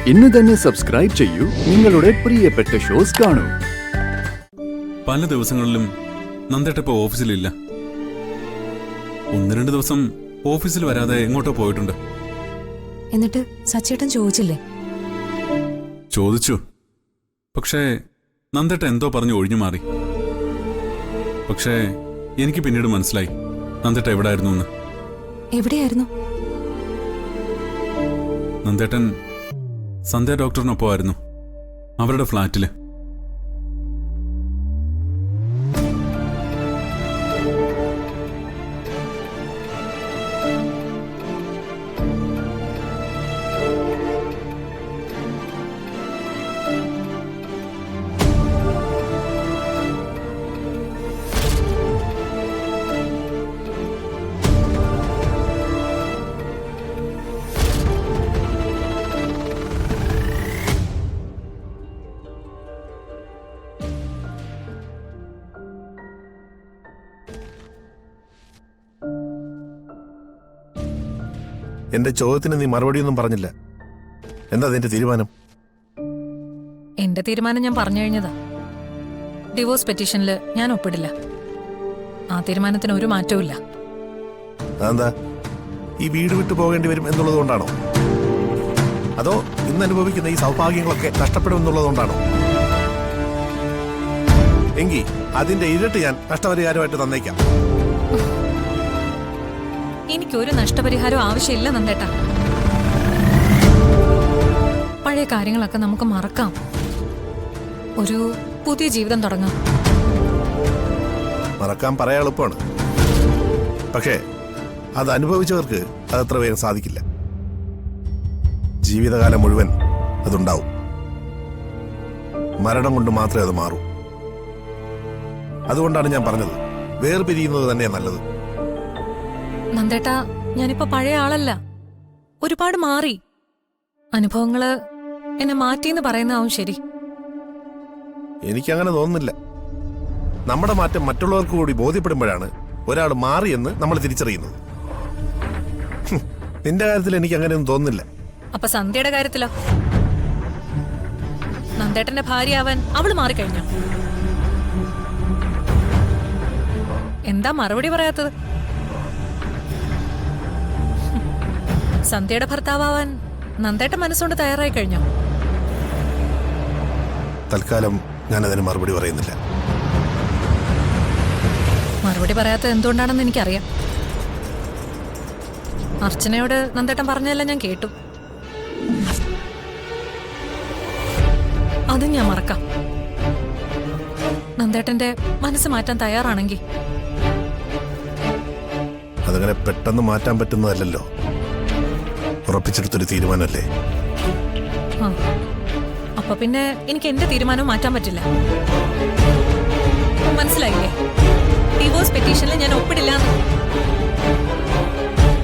ഇന്ന് തന്നെ സബ്സ്ക്രൈബ് ചെയ്യൂ നിങ്ങളുടെ പ്രിയപ്പെട്ട ഷോസ് കാണൂ. പല ദിവസങ്ങളിലും നന്ദേട്ട ഇപ്പൊ ഓഫീസിലില്ല. 1-2 ദിവസം ഓഫീസിൽ വരാതെ എങ്ങോട്ടോ പോയിട്ടുണ്ട്. എന്നിട്ട് സച്ചേട്ടൻ ചോദിച്ചില്ലേ? ചോദിച്ചു. പക്ഷേ നന്ദേട്ട എന്തോ പറഞ്ഞു ഒഴിഞ്ഞു മാറി. പക്ഷേ എനിക്ക് പിന്നീട് മനസ്സിലായി നന്ദേട്ട എവിടായിരുന്നു എന്ന്. എവിടെയായിരുന്നു? നന്ദേട്ടൻ സന്ധ്യ ഡോക്ടറിനൊപ്പമായിരുന്നു, അവരുടെ ഫ്ലാറ്റില്. എന്റെ ചോദ്യത്തിന് നീ മറുപടിയൊന്നും പറഞ്ഞില്ല. എന്താ നിന്റെ തീരുമാനം? എന്റെ തീരുമാനം ഞാൻ പറഞ്ഞു കഴിഞ്ഞതാ. ഡിവോഴ്സ് പെറ്റീഷനിൽ ഞാൻ ഒപ്പിടില്ല. ആ തീരുമാനത്തിന് ഒരു മാറ്റവും ഇല്ല. അതെന്താ? ഈ വീട് വിട്ടു പോകേണ്ടി വരും എന്നുള്ളത് കൊണ്ടാണോ? അതോ ഇന്ന് അനുഭവിക്കുന്ന ഈ സൗഭാഗ്യങ്ങളൊക്കെ നഷ്ടപ്പെടും എന്നുള്ളത് കൊണ്ടാണോ? എങ്കിൽ അതിന്റെ ഇരട്ടി ഞാൻ നഷ്ടപരിഹാരമായിട്ട് തന്നേക്കാം. എനിക്കൊരു നഷ്ടപരിഹാരം ആവശ്യമില്ല നന്ദേട്ടാ. പഴയ കാര്യങ്ങളൊക്കെ നമുക്ക് മറക്കാം, ഒരു പുതിയ ജീവിതം തുടങ്ങാം. മറക്കാൻ പറയാൻ എളുപ്പമാണ്, പക്ഷേ അത് അനുഭവിച്ചവർക്ക് അതത്ര വേഗം സാധിക്കില്ല. ജീവിതകാലം മുഴുവൻ അതുണ്ടാവും. മരണം കൊണ്ട് മാത്രമേ അത് മാറൂ. അതുകൊണ്ടാണ് ഞാൻ പറഞ്ഞത്, വേർപിരിയുന്നത് തന്നെയാണ് നല്ലത്. നന്ദേട്ടാ, ഞാനിപ്പോ പഴയ ആളല്ല, ഒരുപാട് മാറി. അനുഭവങ്ങള് എന്നെ മാറ്റിന്ന് പറയുന്നതാവും ശരി. എനിക്കങ്ങനെ തോന്നുന്നില്ല. നമ്മുടെ മാറ്റം മറ്റുള്ളവർക്ക് കൂടി ബോധ്യപ്പെടുമ്പോഴാണ് ഒരാൾ മാറിയെന്ന് നമ്മൾ തിരിച്ചറിയുന്നത്. നിന്റെ കാര്യത്തിൽ എനിക്ക് അങ്ങനെയൊന്നും തോന്നുന്നില്ല. അപ്പൊ സന്ധ്യയുടെ കാര്യത്തിലോ? നന്ദേട്ടന്റെ ഭാര്യയാവാൻ അവള് മാറിക്കഴിഞ്ഞോ? എന്താ മറുപടി പറയാത്തത്? സന്ധ്യയുടെ ഭർത്താവാൻ നന്ദേട്ടൻ മനസ്സുകൊണ്ട് തയ്യാറായി കഴിഞ്ഞോ? തൽക്കാലം ഞാനതിന് മറുപടി പറയുന്നില്ല. മറുപടി പറയാത്തത് എന്തുകൊണ്ടാണെന്ന് എനിക്കറിയാം. അർച്ചനയോട് നന്ദേട്ടൻ പറഞ്ഞതെല്ലാം ഞാൻ കേട്ടു. അതും ഞാൻ മറക്കാം. നന്ദേട്ടന്റെ മനസ്സ് മാറ്റാൻ തയ്യാറാണെങ്കിൽ. അതങ്ങനെ പെട്ടെന്ന് മാറ്റാൻ പറ്റുന്നതല്ലല്ലോ. ഉറപ്പിച്ചെടുത്തൊരു തീരുമാനമല്ലേ. അപ്പൊ പിന്നെ എനിക്ക് എന്റെ തീരുമാനം മാറ്റാൻ പറ്റില്ല. മനസ്സിലായില്ലേ? ഡിവോഴ്സ് പെറ്റീഷനിൽ ഞാൻ ഒപ്പിടില്ല.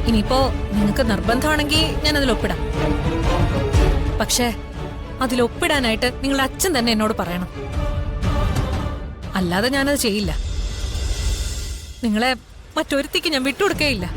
ഇനിയിപ്പോ നിങ്ങൾക്ക് നിർബന്ധമാണെങ്കിൽ ഞാൻ അതിൽ ഒപ്പിടാം. പക്ഷേ അതിലൊപ്പിടാനായിട്ട് നിങ്ങളുടെ അച്ഛൻ തന്നെ എന്നോട് പറയണം. അല്ലാതെ ഞാനത് ചെയ്യില്ല. നിങ്ങളെ മറ്റൊരുത്തിക്ക് ഞാൻ വിട്ടുകൊടുക്കേയില്ല.